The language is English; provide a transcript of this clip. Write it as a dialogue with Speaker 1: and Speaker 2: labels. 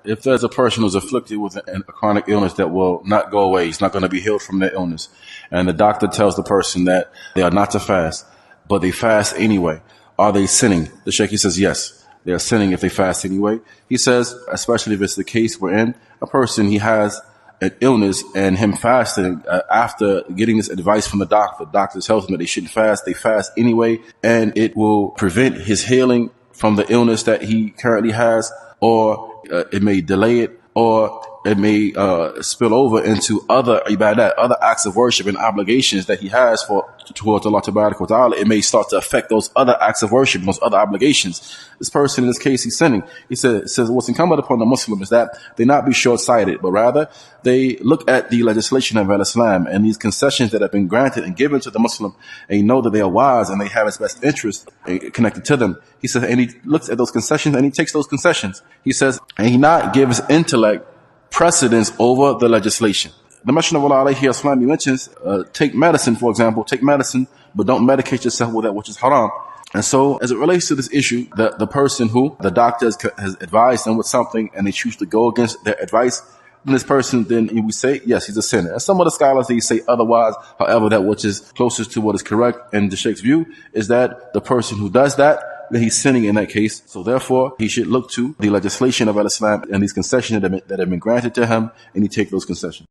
Speaker 1: if there's a person who's afflicted with a chronic illness that will not go away, he's not going to be healed from their illness, and the doctor tells the person that they are not to fast, but they fast anyway, are they sinning? The Sheikh, he says, yes, they are sinning if they fast anyway. He says, especially if it's the case wherein a person, he has an illness and him fasting after getting this advice from the doctor tells him that they shouldn't fast, they fast anyway, and it will prevent his healing from the illness that he currently has, or it may delay it, or it may spill over into other ibadat, other acts of worship and obligations that he has towards Allah Tabaraka wa Ta'ala. It may start to affect those other acts of worship, those other obligations. This person, in this case, he's sinning. He says what's incumbent upon the Muslim is that they not be short-sighted, but rather they look at the legislation of Islam and these concessions that have been granted and given to the Muslim, and know that they are wise and they have his best interest connected to them. He says, and he looks at those concessions and he takes those concessions. He says, and he not gives intellect precedence over the legislation. The Messenger of Allah alayhi wasallam, he mentions, take medicine, for example, take medicine, but don't medicate yourself with that which is haram. And so, as it relates to this issue, the person who the doctor has advised them with something and they choose to go against their advice, then this person, then we say, yes, he's a sinner. And some of the scholars, they say otherwise. However, that which is closest to what is correct in the Sheikh's view is that the person who does that, then he's sinning in that case. So therefore, he should look to the legislation of Islam and these concessions that have been granted to him, and he take those concessions.